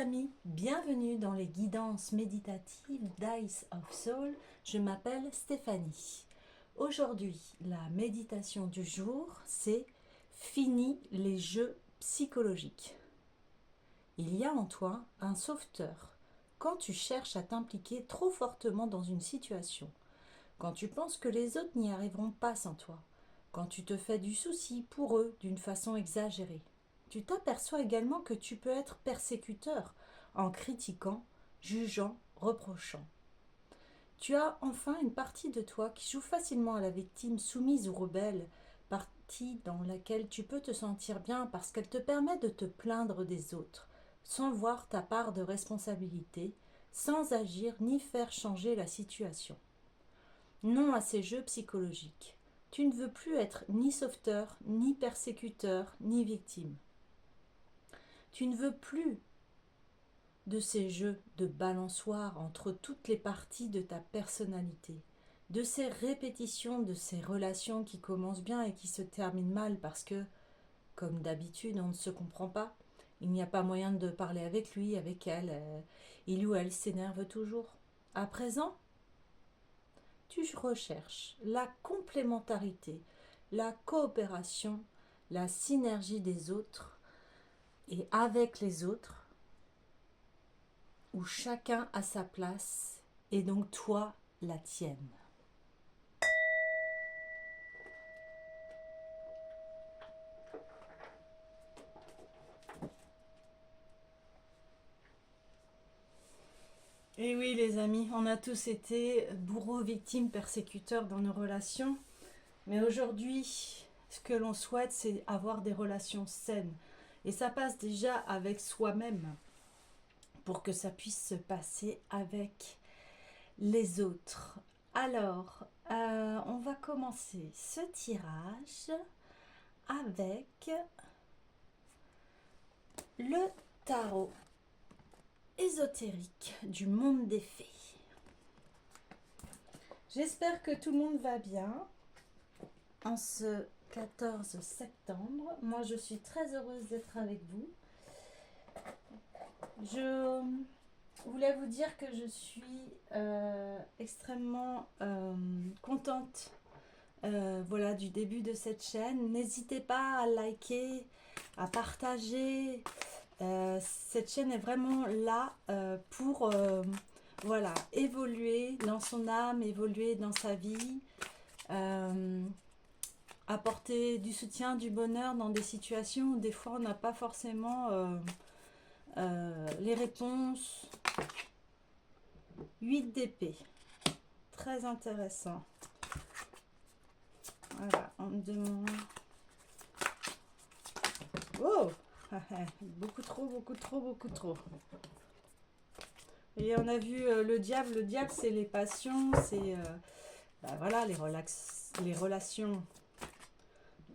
amis, bienvenue dans les guidances méditatives d'Ice of Soul. Je m'appelle Stéphanie. Aujourd'hui, la méditation du jour, c'est Fini les jeux psychologiques. Il y a en toi un sauveteur. Quand tu cherches à t'impliquer trop fortement dans une situation, quand tu penses que les autres n'y arriveront pas sans toi, quand tu te fais du souci pour eux d'une façon exagérée, tu t'aperçois également que tu peux être persécuteur en critiquant, jugeant, reprochant. Tu as enfin une partie de toi qui joue facilement à la victime soumise ou rebelle, partie dans laquelle tu peux te sentir bien parce qu'elle te permet de te plaindre des autres, sans voir ta part de responsabilité, sans agir ni faire changer la situation. Non à ces jeux psychologiques. Tu ne veux plus être ni sauveteur, ni persécuteur, ni victime. Tu ne veux plus de ces jeux de balançoire entre toutes les parties de ta personnalité, de ces répétitions, de ces relations qui commencent bien et qui se terminent mal parce que, comme d'habitude, on ne se comprend pas. Il n'y a pas moyen de parler avec lui, avec elle. Il ou elle s'énerve toujours. À présent, tu recherches la complémentarité, la coopération, la synergie des autres et avec les autres, où chacun a sa place et donc toi la tienne. Et oui les amis, on a tous été bourreaux, victimes, persécuteurs dans nos relations, mais aujourd'hui, ce que l'on souhaite, c'est avoir des relations saines. Et ça passe déjà avec soi-même pour que ça puisse se passer avec les autres. Alors, on va commencer ce tirage avec le tarot ésotérique du monde des fées. J'espère que tout le monde va bien en ce 14 septembre. Moi, je suis très heureuse d'être avec vous. Je voulais vous dire que je suis extrêmement contente voilà, du début de cette chaîne. N'hésitez pas à liker, à partager. Cette chaîne est vraiment là pour voilà, évoluer dans son âme, évoluer dans sa vie, apporter du soutien, du bonheur dans des situations où des fois on n'a pas forcément les réponses. 8 d'épée, très intéressant. Voilà, on me demande... Oh beaucoup trop, beaucoup trop, beaucoup trop. Et on a vu le diable. Le diable, c'est les passions, c'est voilà, les relations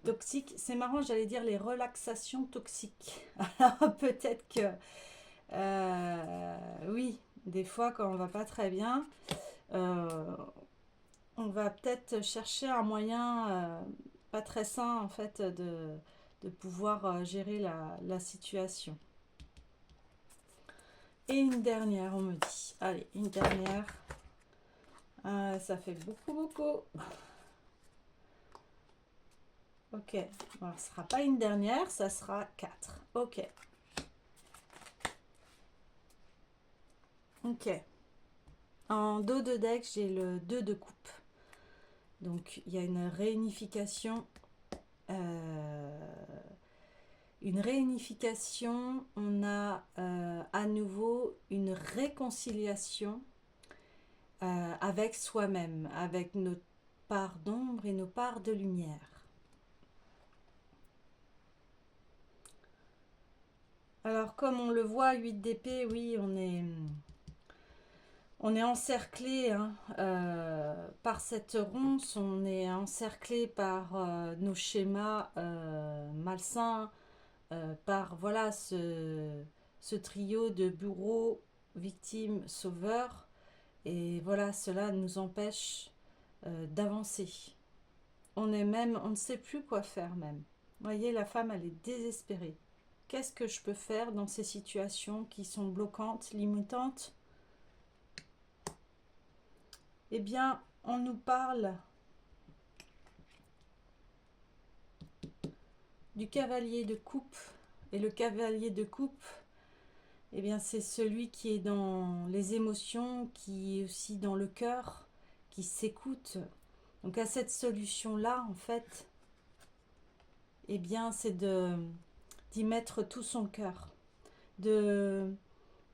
toxiques. C'est marrant, j'allais dire les relaxations toxiques. Alors peut-être que oui, des fois quand on va pas très bien, on va peut-être chercher un moyen pas très sain en fait de pouvoir gérer la situation. Et une dernière, on me dit. Allez, une dernière. Ça fait beaucoup, beaucoup. Ok. Bon, ce ne sera pas une dernière, ça sera 4. Ok. Ok. En dos de deck, j'ai le 2 de coupe. Donc, il y a une réunification. On a à nouveau une réconciliation avec soi-même, avec nos parts d'ombre et nos parts de lumière. Alors, comme on le voit, 8 d'épée, oui, on est encerclé hein, par cette ronce, on est encerclé par nos schémas malsains, par voilà ce trio de bourreaux, victimes, sauveurs. Et voilà, cela nous empêche d'avancer. On ne sait plus quoi faire même. Vous voyez, la femme, elle est désespérée. qu'est-ce que je peux faire dans ces situations qui sont bloquantes, limitantes? Eh bien, on nous parle du cavalier de coupe. Et le cavalier de coupe, eh bien, c'est celui qui est dans les émotions, qui est aussi dans le cœur, qui s'écoute. Donc à cette solution-là, en fait, eh bien, c'est d'y mettre tout son cœur, de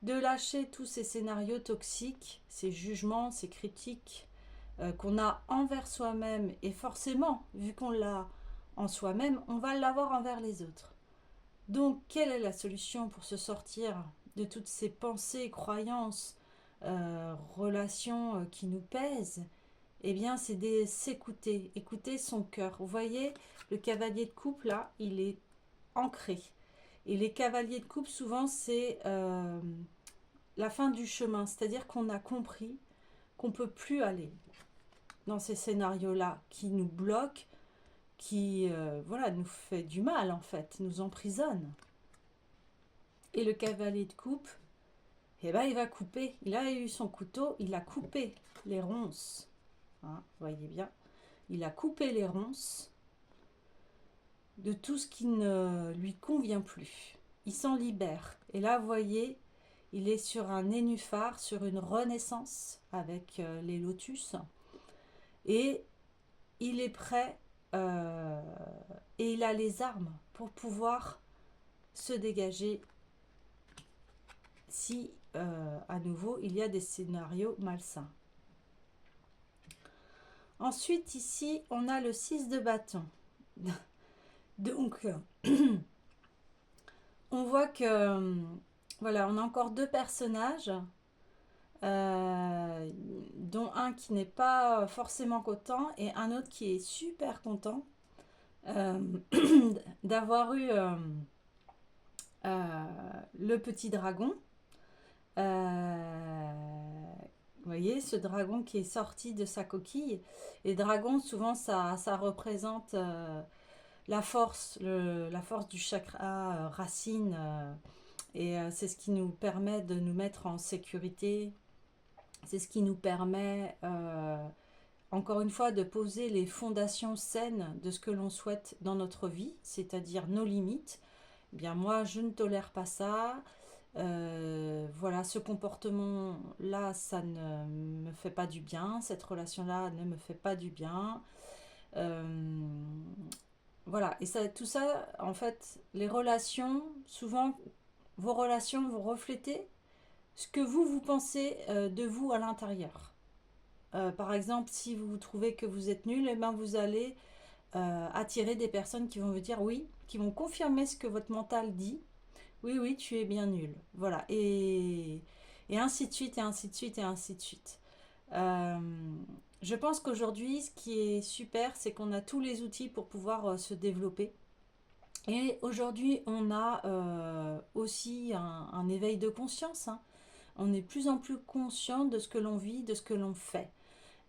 lâcher tous ces scénarios toxiques, ces jugements, ces critiques qu'on a envers soi-même. Et forcément, vu qu'on l'a en soi-même, on va l'avoir envers les autres. Donc, quelle est la solution pour se sortir de toutes ces pensées, croyances, relations qui nous pèsent? Eh bien, c'est de s'écouter, écouter son cœur. Vous voyez, le cavalier de coupe, là, il est ancré. Et les cavaliers de coupe, souvent, c'est la fin du chemin. C'est-à-dire qu'on a compris qu'on ne peut plus aller dans ces scénarios-là qui nous bloquent, qui voilà, nous fait du mal, en fait, nous emprisonne. Et le cavalier de coupe, eh ben, il va couper. Il a eu son couteau, il a coupé les ronces. Hein, voyez bien, il a coupé les ronces de tout ce qui ne lui convient plus. Il s'en libère. Et là, vous voyez, il est sur un nénuphar, sur une renaissance avec les lotus. Et il est prêt et il a les armes pour pouvoir se dégager si à nouveau il y a des scénarios malsains. Ensuite, ici, on a le 6 de bâton. Donc, on voit que, voilà, on a encore deux personnages, dont un qui n'est pas forcément content et un autre qui est super content d'avoir eu le petit dragon. Vous voyez, ce dragon qui est sorti de sa coquille. Les dragons, souvent, ça représente la force, la force du chakra racine. Et c'est ce qui nous permet de nous mettre en sécurité. C'est ce qui nous permet, encore une fois, de poser les fondations saines de ce que l'on souhaite dans notre vie, c'est-à-dire nos limites. Eh bien, moi, je ne tolère pas ça. Voilà, ce comportement-là, ça ne me fait pas du bien. Cette relation-là ne me fait pas du bien. Voilà, et ça, tout ça, en fait, les relations, souvent, vos relations vont refléter ce que vous pensez de vous à l'intérieur. Par exemple, si vous trouvez que vous êtes nul, eh ben vous allez attirer des personnes qui vont vous dire oui, qui vont confirmer ce que votre mental dit. Oui, oui, tu es bien nul. Voilà, et ainsi de suite, et ainsi de suite, et ainsi de suite. Je pense qu'aujourd'hui, ce qui est super, c'est qu'on a tous les outils pour pouvoir se développer. Et aujourd'hui, on a aussi un éveil de conscience. Hein. On est de plus en plus conscient de ce que l'on vit, de ce que l'on fait.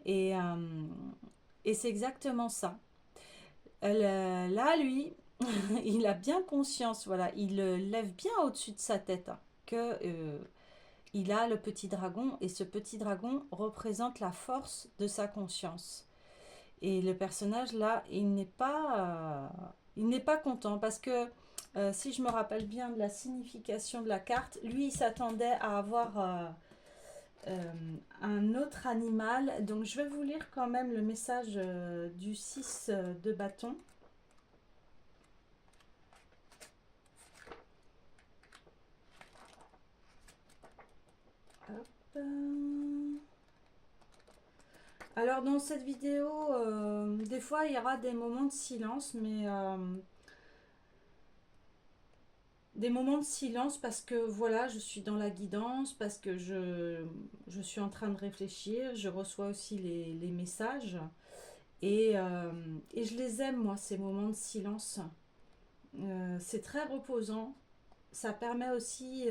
Et c'est exactement ça. Là, lui, il a bien conscience, voilà, il lève bien au-dessus de sa tête hein, que il a le petit dragon et ce petit dragon représente la force de sa conscience. Et le personnage là, il n'est pas content parce que si je me rappelle bien de la signification de la carte, lui il s'attendait à avoir un autre animal. Donc je vais vous lire quand même le message du 6 de bâton. Hop. Alors dans cette vidéo, des fois il y aura des moments de silence, mais des moments de silence parce que voilà, je suis dans la guidance, parce que je suis en train de réfléchir, je reçois aussi les messages et je les aime moi, ces moments de silence. C'est très reposant. Ça permet aussi,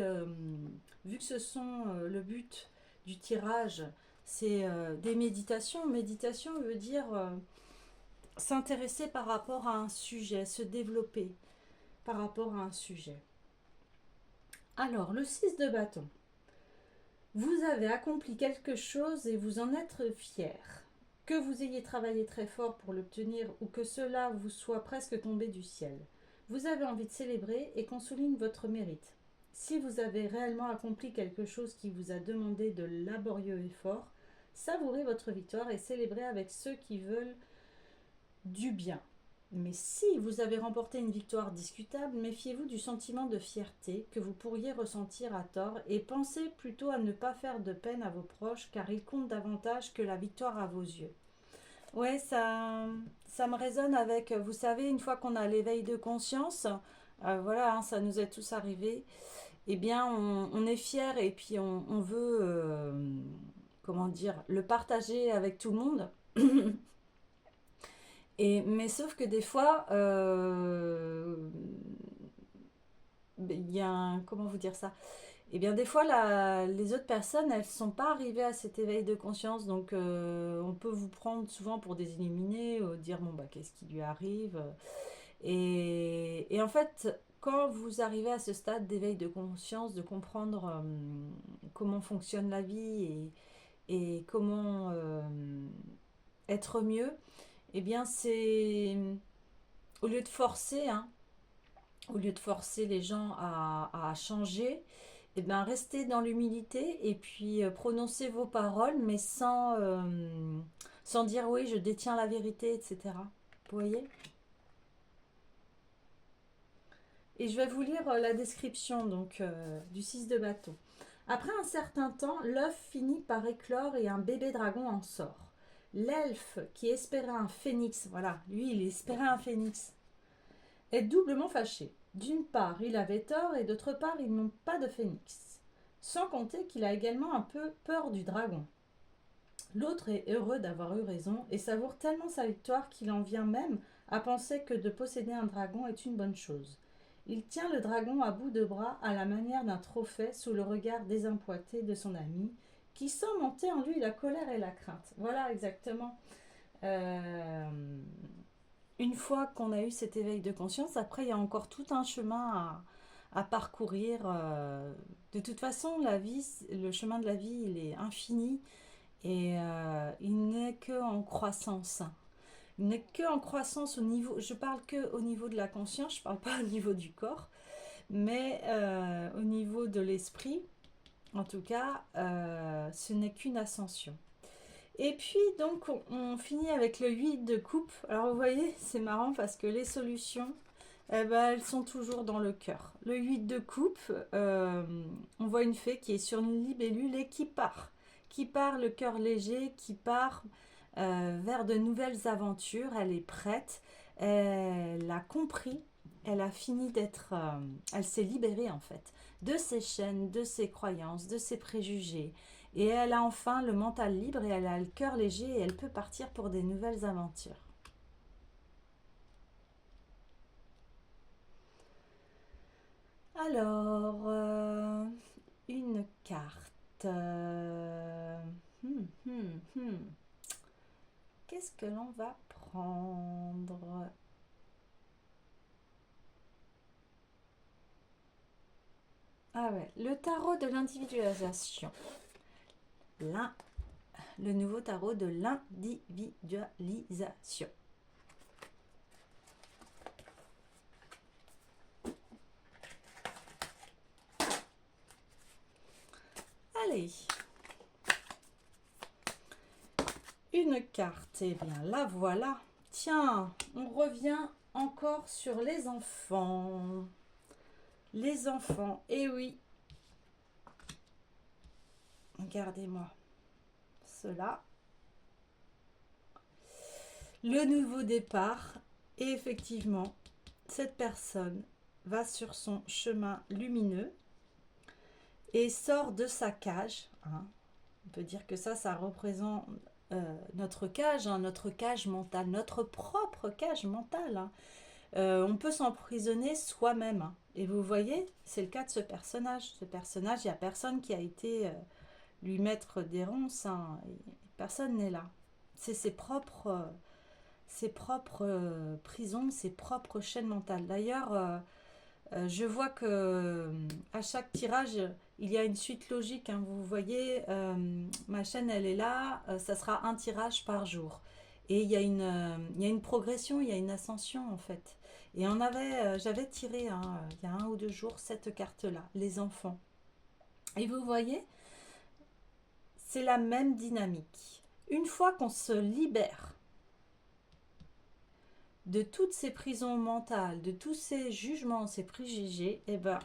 vu que ce sont le but du tirage, c'est des méditations. Méditation veut dire s'intéresser par rapport à un sujet, se développer par rapport à un sujet. Alors, le 6 de bâton. Vous avez accompli quelque chose et vous en êtes fier. Que vous ayez travaillé très fort pour l'obtenir ou que cela vous soit presque tombé du ciel. Vous avez envie de célébrer et qu'on souligne votre mérite. Si vous avez réellement accompli quelque chose qui vous a demandé de laborieux efforts, savourez votre victoire et célébrez avec ceux qui veulent du bien. Mais si vous avez remporté une victoire discutable, méfiez-vous du sentiment de fierté que vous pourriez ressentir à tort et pensez plutôt à ne pas faire de peine à vos proches car ils comptent davantage que la victoire à vos yeux. Ouais, ça me résonne avec, vous savez, une fois qu'on a l'éveil de conscience, voilà, hein, ça nous est tous arrivé, eh bien, on est fier et puis on veut, comment dire, le partager avec tout le monde. Mais sauf que des fois, il y a comment vous dire ça? Eh bien, des fois, les autres personnes, elles ne sont pas arrivées à cet éveil de conscience. Donc, on peut vous prendre souvent pour des illuminés, dire, bon, bah, qu'est-ce qui lui arrive? Et en fait, quand vous arrivez à ce stade d'éveil de conscience, de comprendre comment fonctionne la vie et comment être mieux, eh bien, c'est au lieu de forcer, hein, au lieu de forcer les gens à changer, eh bien, restez dans l'humilité et puis prononcez vos paroles, mais sans dire oui, je détiens la vérité, etc. Vous voyez? Et je vais vous lire la description donc, du 6 de bâton. Après un certain temps, l'œuf finit par éclore et un bébé dragon en sort. L'elfe qui espérait un phénix, voilà, lui il espérait un phénix, est doublement fâché. D'une part, il avait tort et d'autre part, ils n'ont pas de phénix. Sans compter qu'il a également un peu peur du dragon. L'autre est heureux d'avoir eu raison et savoure tellement sa victoire qu'il en vient même à penser que de posséder un dragon est une bonne chose. Il tient le dragon à bout de bras à la manière d'un trophée sous le regard désappointé de son ami, qui sent monter en lui la colère et la crainte. Voilà exactement. Euh, une fois qu'on a eu cet éveil de conscience, après il y a encore tout un chemin à parcourir. De toute façon, la vie, le chemin de la vie, il est infini et il n'est que en croissance. Il n'est que en croissance au niveau, je parle que au niveau de la conscience, je parle pas au niveau du corps, mais au niveau de l'esprit, en tout cas, ce n'est qu'une ascension. Et puis donc on finit avec le 8 de coupe. Alors vous voyez, c'est marrant parce que les solutions, eh ben, elles sont toujours dans le cœur. Le 8 de coupe, on voit une fée qui est sur une libellule et qui part le cœur léger, qui part vers de nouvelles aventures. Elle est prête, elle a compris, elle a fini d'être, elle s'est libérée en fait de ses chaînes, de ses croyances, de ses préjugés. Et elle a enfin le mental libre et elle a le cœur léger et elle peut partir pour des nouvelles aventures. Alors, une carte. Hmm, hmm, hmm. Qu'est-ce que l'on va prendre? Ah ouais, le tarot de l'individualisation. L'un, le nouveau tarot de l'individualisation. Allez. Une carte, eh bien la voilà. Tiens, on revient encore sur les enfants. Les enfants, eh oui. Regardez-moi cela. Le nouveau départ. Et effectivement, cette personne va sur son chemin lumineux et sort de sa cage. Hein. On peut dire que ça représente notre cage, hein, notre cage mentale, notre propre cage mentale. Hein. On peut s'emprisonner soi-même. Hein. Et vous voyez, c'est le cas de ce personnage. Ce personnage, il n'y a personne qui a été lui mettre des ronces. Hein, personne n'est là. C'est ses propres prisons, ses propres chaînes mentales. D'ailleurs, Je vois que à chaque tirage, il y a une suite logique, hein. Vous voyez, ma chaîne, elle est là. Ça sera un tirage par jour. Et il y a une progression, il y a une ascension en fait. Et j'avais tiré hein, il y a 1 ou 2 jours cette carte-là, les enfants. Et vous voyez, c'est la même dynamique. Une fois qu'on se libère de toutes ces prisons mentales, de tous ces jugements, ces préjugés, eh ben,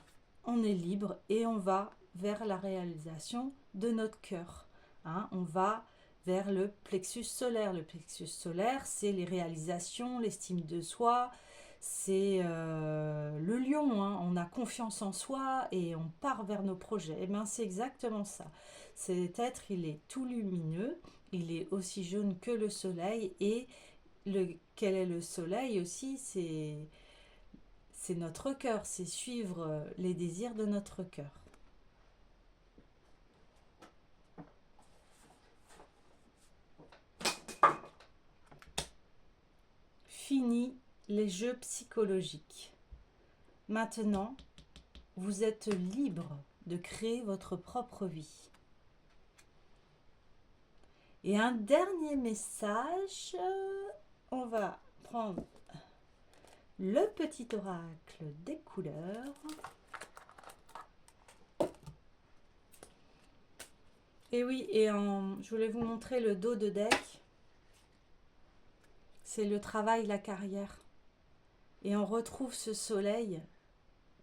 on est libre et on va vers la réalisation de notre cœur. Hein, on va vers le plexus solaire. Le plexus solaire, c'est les réalisations, l'estime de soi, c'est le lion. Hein, on a confiance en soi et on part vers nos projets. Eh ben, c'est exactement ça. Cet être, il est tout lumineux, il est aussi jaune que le soleil et quel est le soleil aussi, c'est notre cœur, c'est suivre les désirs de notre cœur. Fini les jeux psychologiques. Maintenant, vous êtes libre de créer votre propre vie. Et un dernier message, on va prendre le petit oracle des couleurs. Et oui, je voulais vous montrer le dos de deck. C'est le travail, la carrière. Et on retrouve ce soleil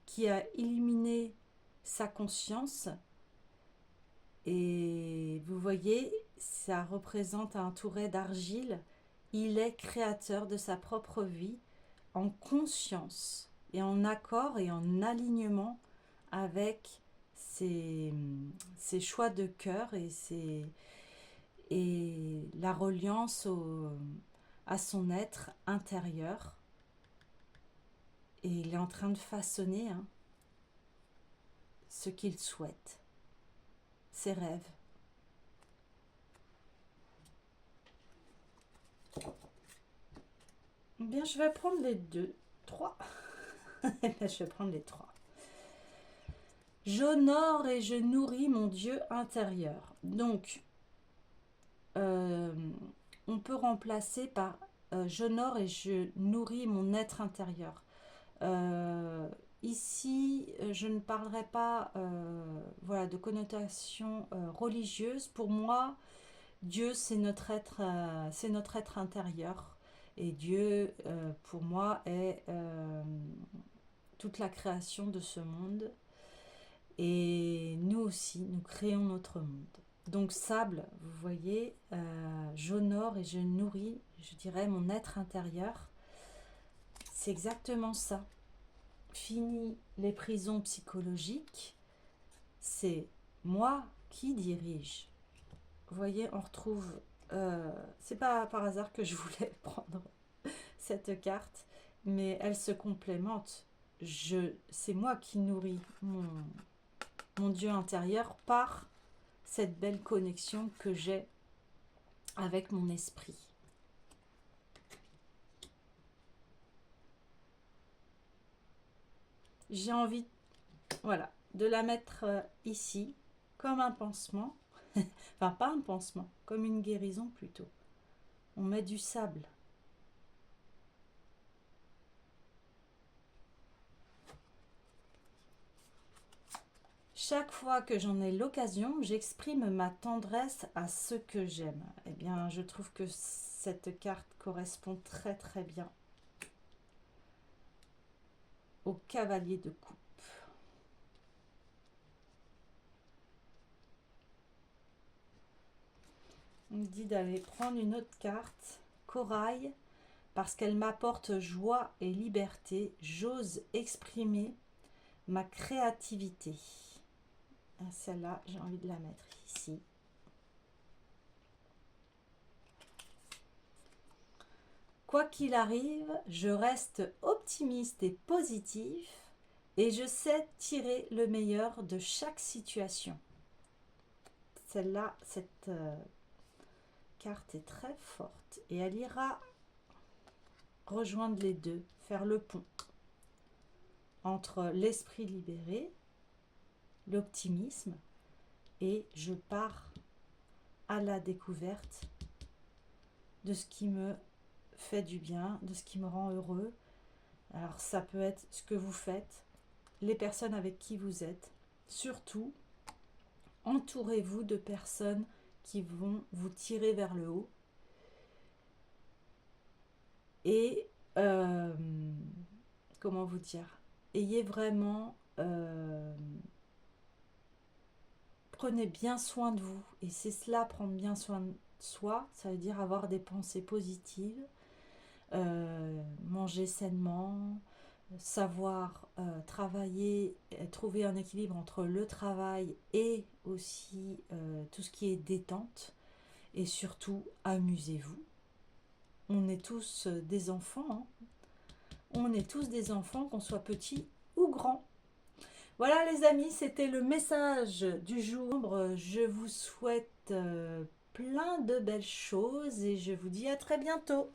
qui a illuminé sa conscience. Et vous voyez, ça représente un touret d'argile. Il est créateur de sa propre vie en conscience et en accord et en alignement avec ses choix de cœur et la reliance à son être intérieur. Et il est en train de façonner ce qu'il souhaite, ses rêves. Bien, je vais prendre les 3. Je vais prendre les 3. J'honore et je nourris mon Dieu intérieur. Donc, on peut remplacer par j'honore et je nourris mon être intérieur. Ici, je ne parlerai pas voilà, de connotation religieuse. Pour moi, Dieu, c'est notre être intérieur. Et Dieu, pour moi, est toute la création de ce monde. Et nous aussi, nous créons notre monde. Donc sable, vous voyez, j'honore et je nourris, je dirais, mon être intérieur. C'est exactement ça. Fini les prisons psychologiques, c'est moi qui dirige. Vous voyez, on retrouve... c'est pas par hasard que je voulais prendre cette carte, mais elle se complémente. C'est moi qui nourris mon Dieu intérieur par cette belle connexion que j'ai avec mon esprit. J'ai envie, voilà, de la mettre ici, comme un pansement. Enfin, pas un pansement, comme une guérison plutôt. On met du sable. Chaque fois que j'en ai l'occasion, j'exprime ma tendresse à ceux que j'aime. Eh bien, je trouve que cette carte correspond très très bien au cavalier de coupe. On me dit d'aller prendre une autre carte, Corail, parce qu'elle m'apporte joie et liberté. J'ose exprimer ma créativité. Celle-là, j'ai envie de la mettre ici. Quoi qu'il arrive, je reste optimiste et positif et je sais tirer le meilleur de chaque situation. Celle-là, cette carte est très forte et elle ira rejoindre les deux, faire le pont entre l'esprit libéré, l'optimisme, et je pars à la découverte de ce qui me fait du bien, de ce qui me rend heureux. Alors ça peut être ce que vous faites, les personnes avec qui vous êtes. Surtout, entourez-vous de personnes qui vont vous tirer vers le haut. Et comment vous dire, ayez vraiment, prenez bien soin de vous. Et c'est cela, prendre bien soin de soi, ça veut dire avoir des pensées positives, manger sainement, savoir travailler, trouver un équilibre entre le travail et aussi tout ce qui est détente. Et surtout, amusez-vous. On est tous des enfants, hein. On est tous des enfants, qu'on soit petits ou grands. Voilà les amis, c'était le message du jour. Je vous souhaite plein de belles choses et je vous dis à très bientôt.